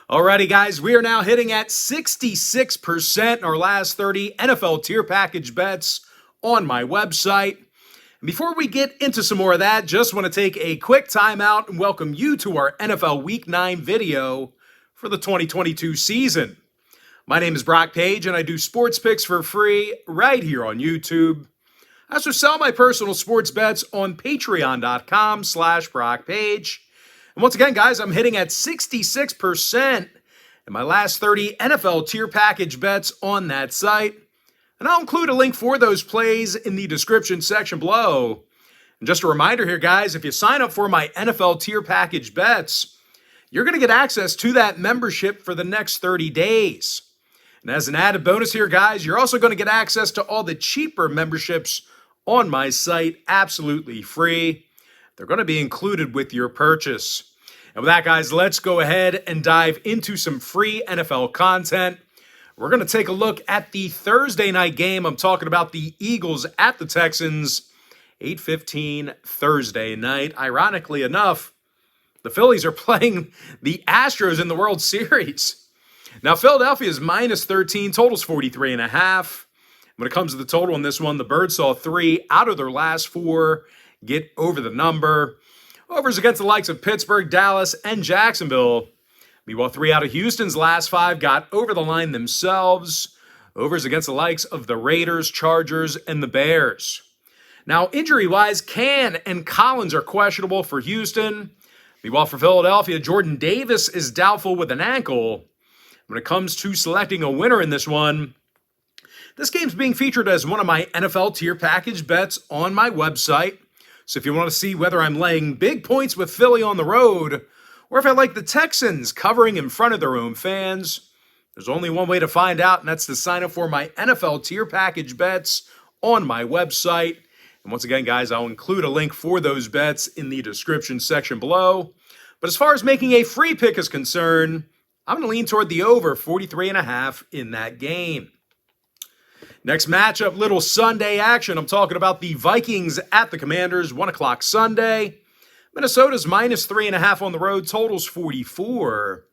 Alrighty, guys, we are now hitting at 66% in our last 30 NFL tier package bets on my website. And before we get into some more of that, just want to take a quick timeout and welcome you to our NFL Week 9 video for the 2022 season. My name is Brock Page, and I do sports picks for free right here on YouTube. I also sell my personal sports bets on patreon.com/BrockPage. And once again, guys, I'm hitting at 66% in my last 30 NFL tier package bets on that site. And I'll include a link for those plays in the description section below. And just a reminder here, guys, if you sign up for my NFL tier package bets, you're going to get access to that membership for the next 30 days. And as an added bonus here, guys, you're also going to get access to all the cheaper memberships on my site absolutely free. They're going to be included with your purchase. And with that, guys, let's go ahead and dive into some free NFL content. We're going to take a look at the Thursday night game. I'm talking about the Eagles at the Texans, 8:15 Thursday night. Ironically enough, the Phillies are playing the Astros in the World Series. Now, Philadelphia is minus 13, totals 43.5. When it comes to the total on this one, the Birds saw 3 out of their last 4 get over the number. Overs against the likes of Pittsburgh, Dallas, and Jacksonville. Meanwhile, 3 out of Houston's last 5 got over the line themselves. Overs against the likes of the Raiders, Chargers, and the Bears. Now, injury-wise, Can and Collins are questionable for Houston. Meanwhile, for Philadelphia, Jordan Davis is doubtful with an ankle. When it comes to selecting a winner in this one, this game's being featured as one of my NFL tier package bets on my website. So if you want to see whether I'm laying big points with Philly on the road, or if I like the Texans covering in front of their own fans, there's only one way to find out, and that's to sign up for my NFL tier package bets on my website. And once again, guys, I'll include a link for those bets in the description section below. But as far as making a free pick is concerned, I'm going to lean toward the over 43.5 in that game. Next matchup, little Sunday action. I'm talking about the Vikings at the Commanders, 1 o'clock Sunday. Minnesota's minus 3.5 on the road, totals 44.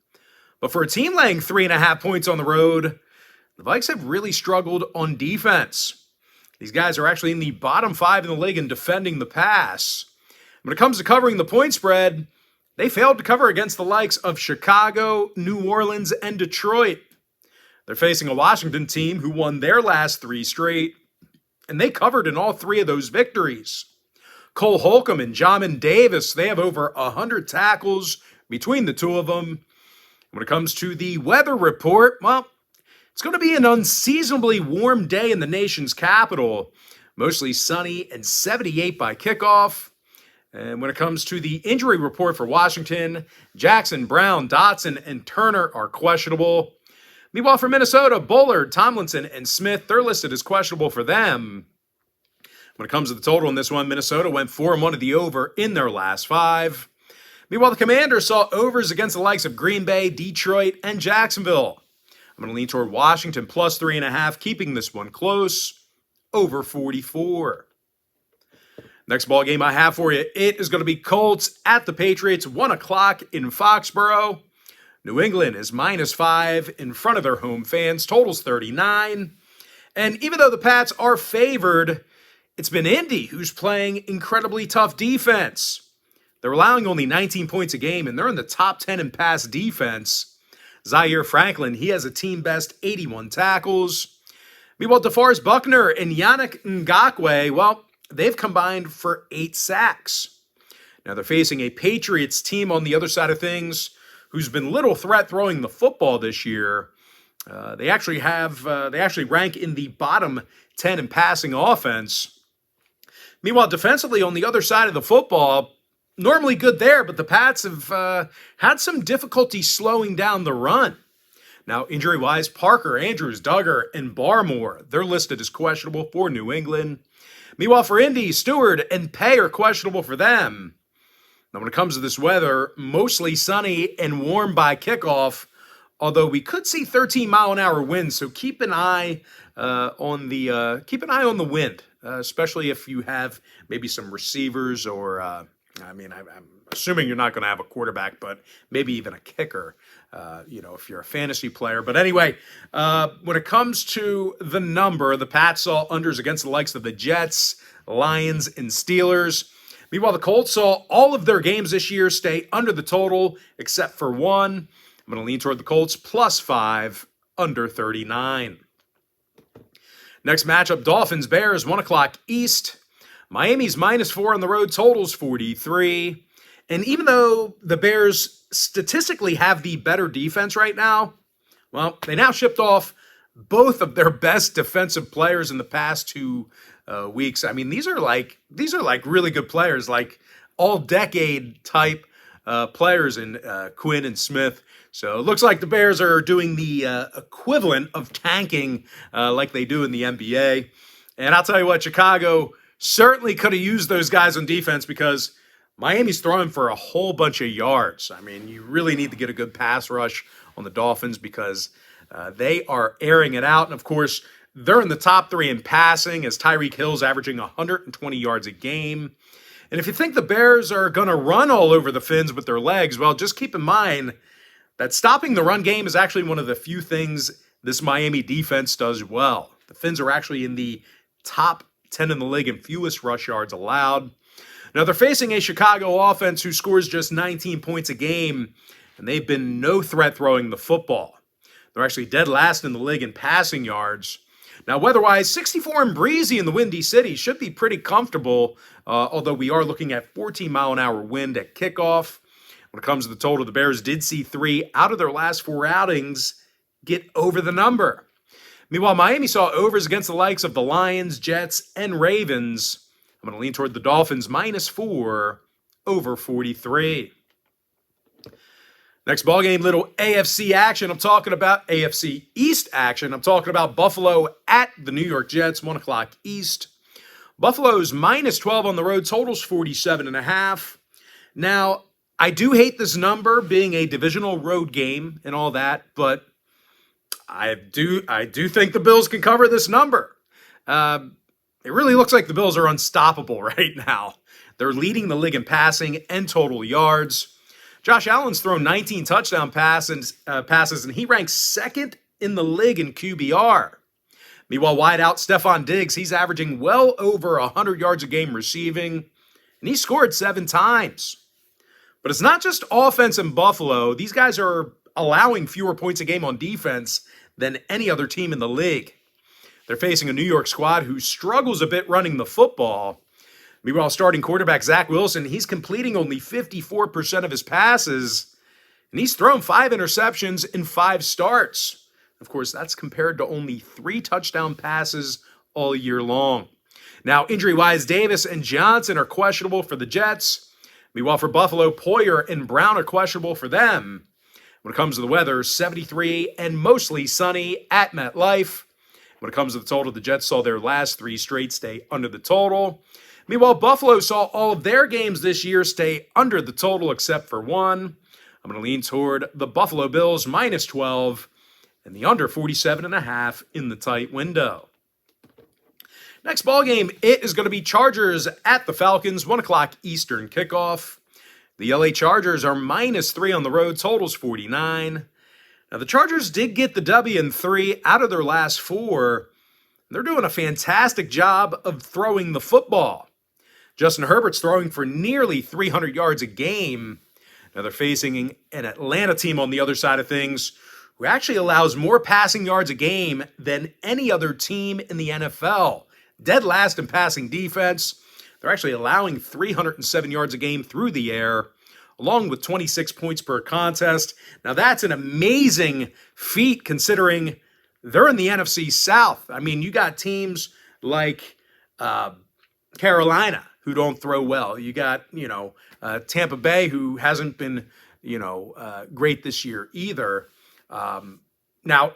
But for a team laying 3.5 points on the road, the Vikes have really struggled on defense. These guys are actually in the bottom 5 in the league in defending the pass. When it comes to covering the point spread, they failed to cover against the likes of Chicago, New Orleans, and Detroit. They're facing a Washington team who won their last 3 straight, and they covered in all 3 of those victories. Cole Holcomb and Jamin Davis, they have over 100 tackles between the two of them. When it comes to the weather report, well, it's going to be an unseasonably warm day in the nation's capital. Mostly sunny and 78 by kickoff. And when it comes to the injury report for Washington, Jackson, Brown, Dotson, and Turner are questionable. Meanwhile, for Minnesota, Bullard, Tomlinson, and Smith, they're listed as questionable for them. When it comes to the total in this one, Minnesota went 4-1 to the over in their last 5. Meanwhile, the Commanders saw overs against the likes of Green Bay, Detroit, and Jacksonville. I'm going to lean toward Washington plus 3.5, keeping this one close, over 44. Next ball game I have for you, it is going to be Colts at the Patriots, 1 o'clock in Foxborough. New England is minus 5 in front of their home fans, totals 39. And even though the Pats are favored, it's been Indy who's playing incredibly tough defense. They're allowing only 19 points a game, and they're in the top 10 in pass defense. Zaire Franklin, he has a team-best 81 tackles. Meanwhile, DeForest Buckner and Yannick Ngakoue, well, they've combined for 8 sacks. Now they're facing a Patriots team on the other side of things who's been little threat throwing the football this year. They actually rank in the bottom 10 in passing offense. Meanwhile, defensively on the other side of the football, normally good there, but the Pats have had some difficulty slowing down the run. Now, injury-wise, Parker, Andrews, Duggar, and Barmore, they're listed as questionable for New England. Meanwhile, for Indy, Stewart and Pay are questionable for them. Now, when it comes to this weather, mostly sunny and warm by kickoff, although we could see 13-mile-an-hour winds, so keep an eye on the wind, especially if you have maybe some receivers or I'm assuming you're not going to have a quarterback, but maybe even a kicker if you're a fantasy player. But anyway, when it comes to the number, the Pats saw unders against the likes of the Jets, Lions, and Steelers. Meanwhile, the Colts saw all of their games this year stay under the total, except for one. I'm going to lean toward the Colts +5, under 39. Next matchup, Dolphins, Bears, 1 o'clock East. Miami's -4 on the road, totals 43. And even though the Bears statistically have the better defense right now, well, they now shipped off both of their best defensive players in the past 2 weeks. I mean, these are like really good players, like all-decade type players in Quinn and Smith. So it looks like the Bears are doing the equivalent of tanking like they do in the NBA. And I'll tell you what, Chicago certainly could have used those guys on defense because Miami's throwing for a whole bunch of yards. I mean, you really need to get a good pass rush on the Dolphins because they are airing it out. And, of course, they're in the top 3 in passing as Tyreek Hill's averaging 120 yards a game. And if you think the Bears are going to run all over the Fins with their legs, well, just keep in mind that stopping the run game is actually one of the few things this Miami defense does well. The Fins are actually in the top 10 in the league in fewest rush yards allowed. Now, they're facing a Chicago offense who scores just 19 points a game, and they've been no threat throwing the football. They're actually dead last in the league in passing yards. Now, weather-wise, 64 and breezy in the Windy City should be pretty comfortable, although we are looking at 14-mile-an-hour wind at kickoff. When it comes to the total, the Bears did see 3 out of their last 4 outings get over the number. Meanwhile, Miami saw overs against the likes of the Lions, Jets, and Ravens. I'm going to lean toward the Dolphins -4 over 43. Next ballgame, little AFC action. I'm talking about AFC East action. I'm talking about Buffalo at the New York Jets, 1 o'clock East. Buffalo's -12 on the road, totals 47.5. Now, I do hate this number being a divisional road game and all that, but I do think the Bills can cover this number. It really looks like the Bills are unstoppable right now. They're leading the league in passing and total yards. Josh Allen's thrown 19 touchdown passes, and he ranks 2nd in the league in QBR. Meanwhile, wide out Stephon Diggs, he's averaging well over 100 yards a game receiving, and he scored 7 times. But it's not just offense in Buffalo. These guys are allowing fewer points a game on defense than any other team in the league. They're facing a New York squad who struggles a bit running the football. Meanwhile, starting quarterback Zach Wilson, he's completing only 54% of his passes, and he's thrown 5 interceptions in 5 starts. Of course, that's compared to only 3 touchdown passes all year long. Now, injury-wise, Davis and Johnson are questionable for the Jets. Meanwhile, for Buffalo, Poyer and Brown are questionable for them. When it comes to the weather, 73 and mostly sunny at MetLife. When it comes to the total, the Jets saw their last 3 straight stay under the total. Meanwhile, Buffalo saw all of their games this year stay under the total except for one. I'm going to lean toward the Buffalo Bills -12 and the under 47.5 in the tight window. Next ballgame, it is going to be Chargers at the Falcons, 1 o'clock Eastern kickoff. The LA Chargers are -3 on the road, totals 49. Now, the Chargers did get the W in 3 out of their last 4. They're doing a fantastic job of throwing the football. Justin Herbert's throwing for nearly 300 yards a game. Now, they're facing an Atlanta team on the other side of things who actually allows more passing yards a game than any other team in the NFL. Dead last in passing defense. They're actually allowing 307 yards a game through the air, along with 26 points per contest. Now, that's an amazing feat considering they're in the NFC South. I mean, you got teams like Carolina who don't throw well. You got, Tampa Bay who hasn't been, great this year either. Now,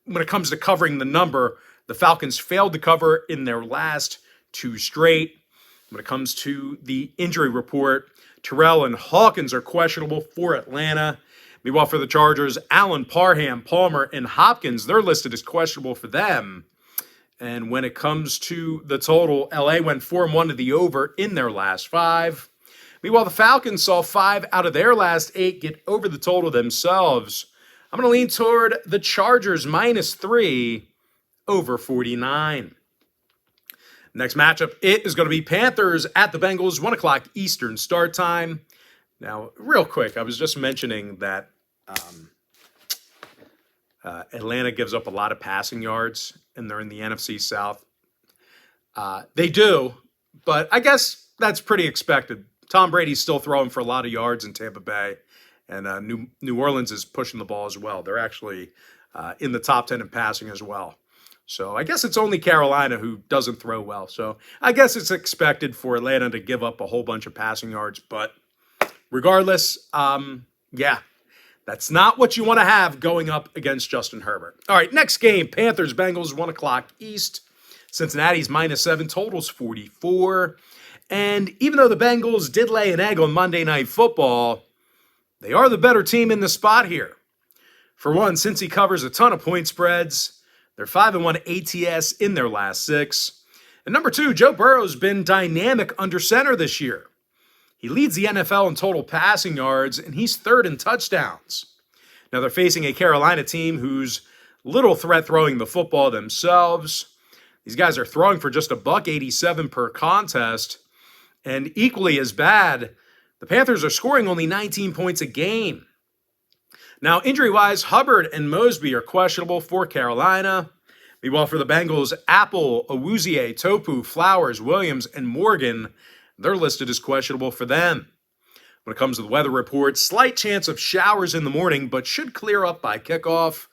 when it comes to covering the number, the Falcons failed to cover in their last 2 straight. When it comes to the injury report, Terrell and Hawkins are questionable for Atlanta. Meanwhile, for the Chargers, Allen, Parham, Palmer, and Hopkins, they're listed as questionable for them. And when it comes to the total, LA went 4-1 to the over in their last 5. Meanwhile, the Falcons saw 5 out of their last 8 get over the total themselves. I'm going to lean toward the Chargers -3 over 49. Next matchup, it is going to be Panthers at the Bengals, 1 o'clock Eastern start time. Now, real quick, I was just mentioning that Atlanta gives up a lot of passing yards, and they're in the NFC South. They do, but I guess that's pretty expected. Tom Brady's still throwing for a lot of yards in Tampa Bay, and New Orleans is pushing the ball as well. They're actually in the top 10 in passing as well. So I guess it's only Carolina who doesn't throw well. So I guess it's expected for Atlanta to give up a whole bunch of passing yards. But regardless, yeah, that's not what you want to have going up against Justin Herbert. All right, next game, Panthers-Bengals, 1 o'clock East. Cincinnati's -7, totals 44. And even though the Bengals did lay an egg on Monday Night Football, they are the better team in the spot here. For one, Cincy covers a ton of point spreads. They're 5-1 ATS in their last 6. And number 2, Joe Burrow's been dynamic under center this year. He leads the NFL in total passing yards, and he's 3rd in touchdowns. Now they're facing a Carolina team who's little threat throwing the football themselves. These guys are throwing for just $187 per contest. And equally as bad, the Panthers are scoring only 19 points a game. Now, injury-wise, Hubbard and Mosby are questionable for Carolina. Meanwhile, for the Bengals, Apple, Awuzie, Topu, Flowers, Williams, and Morgan, they're listed as questionable for them. When it comes to the weather report, slight chance of showers in the morning, but should clear up by kickoff.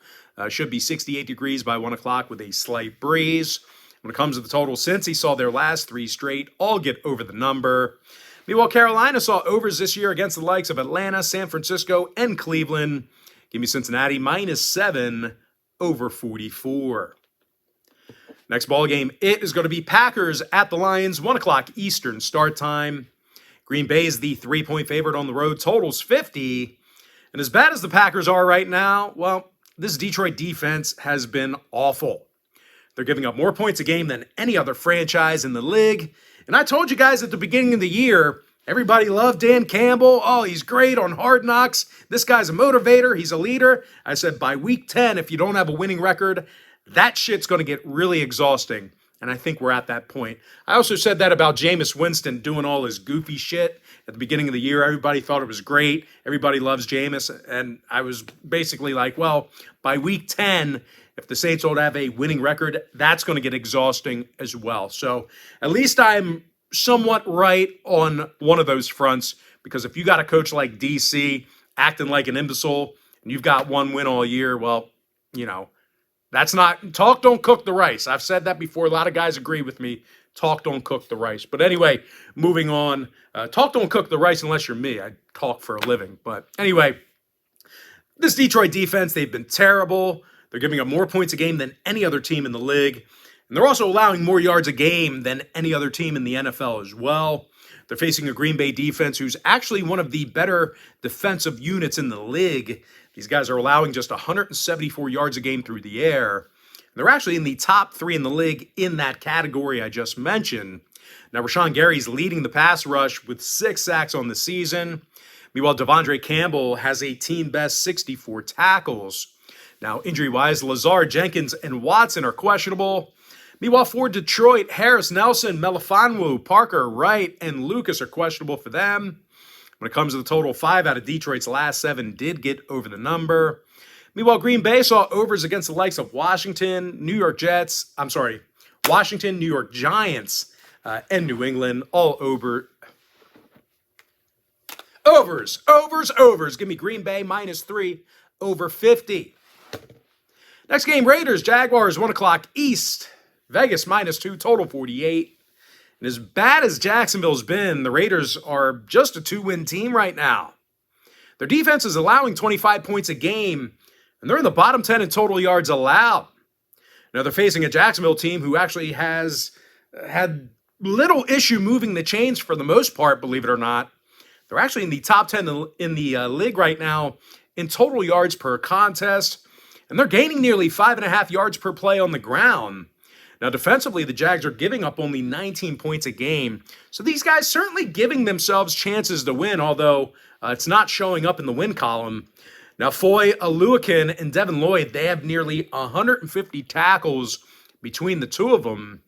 Should be 68 degrees by 1 o'clock with a slight breeze. When it comes to the total, since he saw their last 3 straight, all get over the number. Meanwhile, Carolina saw overs this year against the likes of Atlanta, San Francisco, and Cleveland. Give me Cincinnati -7 over 44. Next ball game, it is going to be Packers at the Lions, 1 o'clock Eastern start time. Green Bay is the 3-point favorite on the road, totals 50. And as bad as the Packers are right now, well, this Detroit defense has been awful. They're giving up more points a game than any other franchise in the league. And I told you guys at the beginning of the year, everybody loved Dan Campbell. Oh, he's great on Hard Knocks. This guy's a motivator. He's a leader. I said by week 10, if you don't have a winning record, that shit's going to get really exhausting. And I think we're at that point. I also said that about Jameis Winston doing all his goofy shit at the beginning of the year. Everybody thought it was great. Everybody loves Jameis. And I was basically like, well, by week 10, if the Saints don't have a winning record, that's going to get exhausting as well. So at least I'm somewhat right on one of those fronts, because if you got a coach like DC acting like an imbecile and you've got 1 win all year, well, you know, that's not, talk don't cook the rice. I've said that before. A lot of guys agree with me. Talk don't cook the rice. But anyway, moving on. Talk don't cook the rice unless you're me. I talk for a living. But anyway, this Detroit defense, they've been terrible. They're giving up more points a game than any other team in the league. And they're also allowing more yards a game than any other team in the NFL as well. They're facing a Green Bay defense who's actually one of the better defensive units in the league. These guys are allowing just 174 yards a game through the air. They're actually in the top 3 in the league in that category I just mentioned. Now, Rashawn Gary's leading the pass rush with 6 sacks on the season. Meanwhile, Devondre Campbell has a team-best 64 tackles. Now, injury-wise, Lazard, Jenkins, and Watson are questionable. Meanwhile, for Detroit, Harris, Nelson, Melifonwu, Parker, Wright, and Lucas are questionable for them. When it comes to the total, 5 out of Detroit's last 7 did get over the number. Meanwhile, Green Bay saw overs against the likes of Washington, New York Giants, and New England, all over. Overs. Give me Green Bay -3 over 50. Next game, Raiders, Jaguars, 1 o'clock East. Vegas -2, total 48. And as bad as Jacksonville's been, the Raiders are just a 2-win team right now. Their defense is allowing 25 points a game, and they're in the bottom 10 in total yards allowed. Now they're facing a Jacksonville team who actually has had little issue moving the chains for the most part, believe it or not. They're actually in the top 10 in the league right now in total yards per contest, and they're gaining nearly 5.5 yards per play on the ground. Now, defensively, the Jags are giving up only 19 points a game. So these guys certainly giving themselves chances to win, although it's not showing up in the win column. Now, Foy, Aluakin, and Devin Lloyd, they have nearly 150 tackles between the two of them.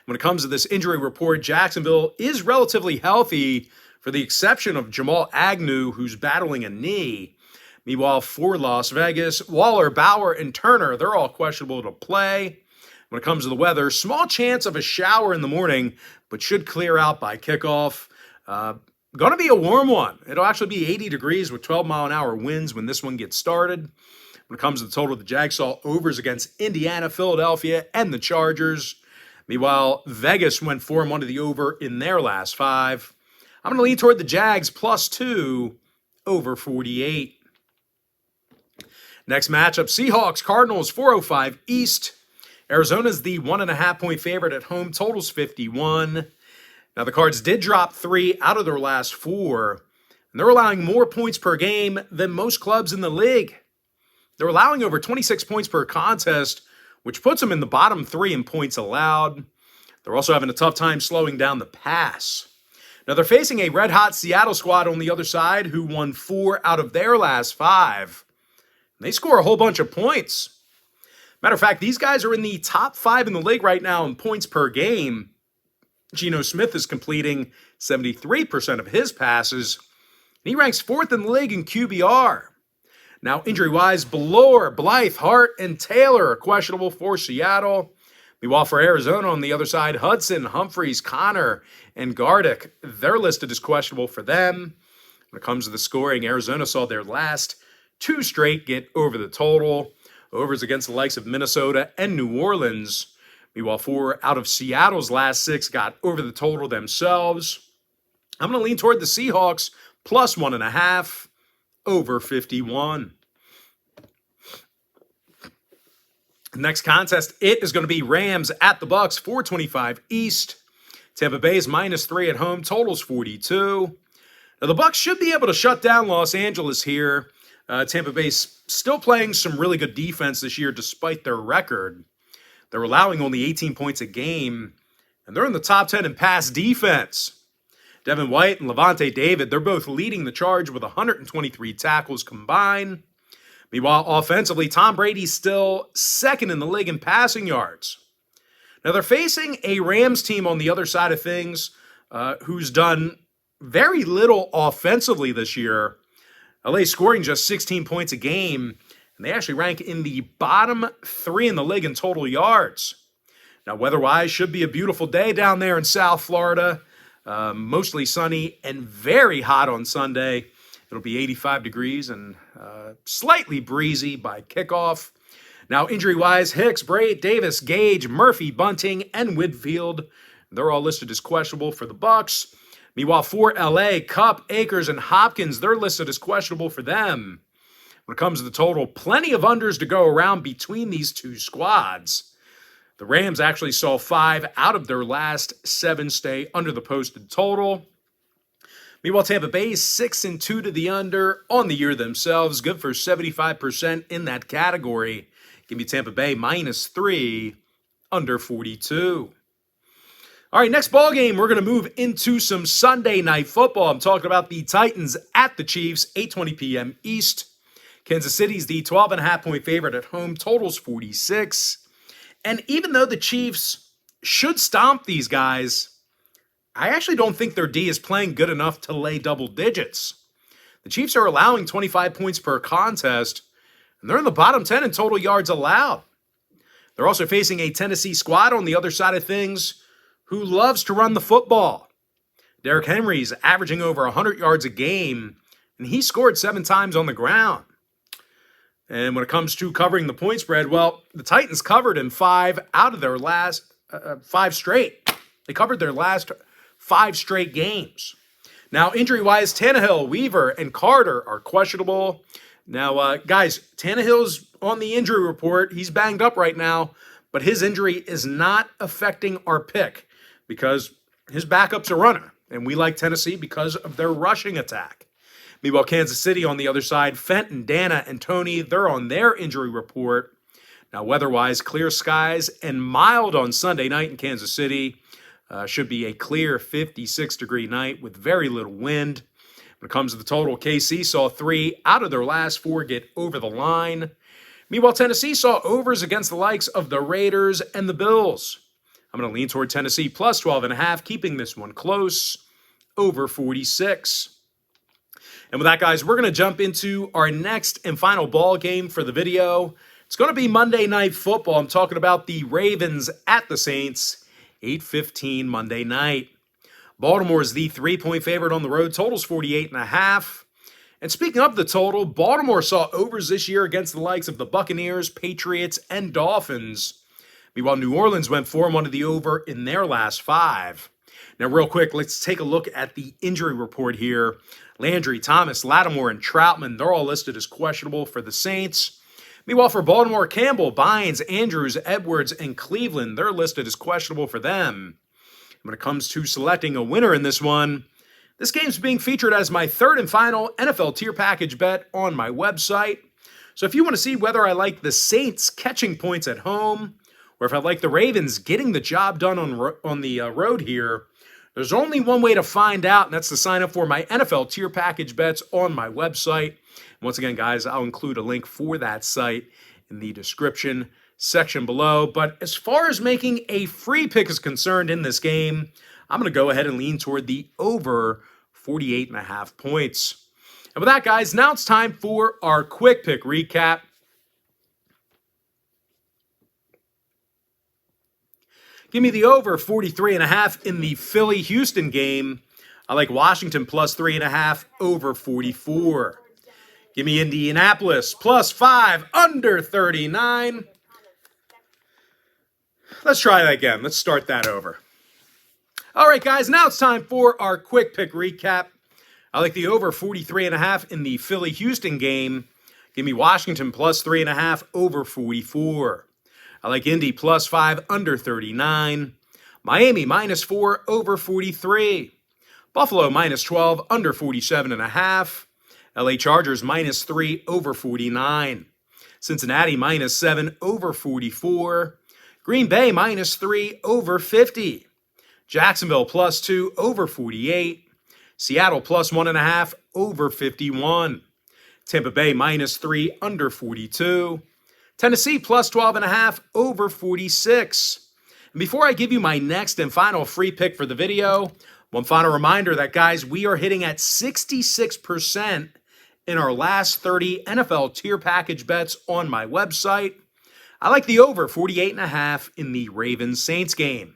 When it comes to this injury report, Jacksonville is relatively healthy, for the exception of Jamal Agnew, who's battling a knee. Meanwhile, for Las Vegas, Waller, Bauer, and Turner, they're all questionable to play. When it comes to the weather, small chance of a shower in the morning, but should clear out by kickoff. Going to be a warm one. It'll actually be 80 degrees with 12-mile-an-hour winds when this one gets started. When it comes to the total, the Jags saw overs against Indiana, Philadelphia, and the Chargers. Meanwhile, Vegas went 4-1 to the over in their last 5. I'm going to lean toward the Jags +2 over 48. Next matchup, Seahawks, Cardinals, 4:05 East. Arizona's the 1.5-point favorite at home. Total's 51. Now, the Cards did drop 3 out of their last 4, and they're allowing more points per game than most clubs in the league. They're allowing over 26 points per contest, which puts them in the bottom 3 in points allowed. They're also having a tough time slowing down the pass. Now, they're facing a red-hot Seattle squad on the other side who won 4 out of their last 5. And they score a whole bunch of points. Matter of fact, these guys are in the top 5 in the league right now in points per game. Geno Smith is completing 73% of his passes. And he ranks 4th in the league in QBR. Now, injury-wise, Ballore, Blythe, Hart, and Taylor are questionable for Seattle. Meanwhile, for Arizona on the other side, Hudson, Humphreys, Connor, and Gardick, they're listed as questionable for them. When it comes to the scoring, Arizona saw their last 2 straight get over the total. Overs against the likes of Minnesota and New Orleans. Meanwhile, 4 out of Seattle's last 6 got over the total themselves. I'm going to lean toward the Seahawks +1.5 over 51. Next contest, it is going to be Rams at the Bucs, 4:25 East. Tampa Bay is -3 at home. Total's 42. Now, the Bucs should be able to shut down Los Angeles here. Tampa Bay's still playing some really good defense this year despite their record. They're allowing only 18 points a game, and they're in the top 10 in pass defense. Devin White and Levante David, they're both leading the charge with 123 tackles combined. Meanwhile, offensively, Tom Brady's still 2nd in the league in passing yards. Now, they're facing a Rams team on the other side of things who's done very little offensively this year. LA scoring just 16 points a game, and they actually rank in the bottom 3 in the league in total yards. Now, weather-wise, should be a beautiful day down there in South Florida. Mostly sunny and very hot on Sunday. It'll be 85 degrees and slightly breezy by kickoff. Now, injury-wise, Hicks, Braid, Davis, Gage, Murphy, Bunting, and Whitfield, they're all listed as questionable for the Bucs. Meanwhile, for LA, Kupp, Akers, and Hopkins, they're listed as questionable for them. When it comes to the total, plenty of unders to go around between these two squads. The Rams actually saw 5 out of their last 7 stay under the posted total. Meanwhile, Tampa Bay is 6-2 to the under on the year themselves. Good for 75% in that category. Give me Tampa Bay -3, under 42. All right, next ball game, we're going to move into some Sunday night football. I'm talking about the Titans at the Chiefs, 8:20 p.m. East. Kansas City's the 12.5-point favorite at home. Total's 46. And even though the Chiefs should stomp these guys, I actually don't think their D is playing good enough to lay double digits. The Chiefs are allowing 25 points per contest, and they're in the bottom 10 in total yards allowed. They're also facing a Tennessee squad on the other side of things who loves to run the football. Derrick Henry's averaging over 100 yards a game, and he scored 7 times on the ground. And when it comes to covering the point spread, well, the Titans covered in 5 out of their last 5 straight. They covered their last 5 straight games. Now, injury-wise, Tannehill, Weaver, and Carter are questionable. Now, guys, Tannehill's on the injury report. He's banged up right now, but his injury is not affecting our pick because his backup's a runner, and we like Tennessee because of their rushing attack. Meanwhile, Kansas City on the other side, Fenton, Dana, and Tony, they're on their injury report. Now, weather-wise, clear skies and mild on Sunday night in Kansas City. Should be a clear 56-degree night with very little wind. When it comes to the total, KC saw 3 out of their last 4 get over the line. Meanwhile, Tennessee saw overs against the likes of the Raiders and the Bills. I'm going to lean toward Tennessee plus 12.5, keeping this one close, over 46. And with that, guys, we're going to jump into our next and final ball game for the video. It's going to be Monday Night Football. I'm talking about the Ravens at the Saints, 8:15 Monday night. Baltimore is the 3-point favorite on the road. Total's 48.5. And speaking of the total, Baltimore saw overs this year against the likes of the Buccaneers, Patriots, and Dolphins. Meanwhile, New Orleans went 4-1 to the over in their last 5. Now, real quick, let's take a look at the injury report here. Landry, Thomas, Lattimore, and Troutman, they're all listed as questionable for the Saints. Meanwhile, for Baltimore, Campbell, Bynes, Andrews, Edwards, and Cleveland, they're listed as questionable for them. When it comes to selecting a winner in this one, this game's being featured as my third and final NFL tier package bet on my website. So if you want to see whether I like the Saints catching points at home, or if I like the Ravens getting the job done on the road here, there's only one way to find out, and that's to sign up for my NFL tier package bets on my website. And once again, guys, I'll include a link for that site in the description section below. But as far as making a free pick is concerned in this game, I'm going to go ahead and lean toward the over 48.5 points. And with that, guys, now it's time for our quick pick recap. Give me the over 43.5 in the Philly-Houston game. I like Washington plus 3.5 over 44. Give me Indianapolis plus 5 under 39. Let's try that again. Let's start that over. All right, guys, now it's time for our quick pick recap. I like the over 43.5 in the Philly-Houston game. Give me Washington plus 3.5 over 44. I like Indy plus 5 under 39. Miami minus 4 over 43. Buffalo minus 12 under 47.5. LA Chargers minus 3 over 49. Cincinnati minus 7 over 44. Green Bay minus 3 over 50. Jacksonville plus 2 over 48. Seattle plus 1.5 over 51. Tampa Bay minus 3 under 42. Tennessee plus 12.5 over 46. And before I give you my next and final free pick for the video, one final reminder that, guys, we are hitting at 66% in our last 30 NFL tier package bets on my website. I like the over 48.5 in the Ravens-Saints game.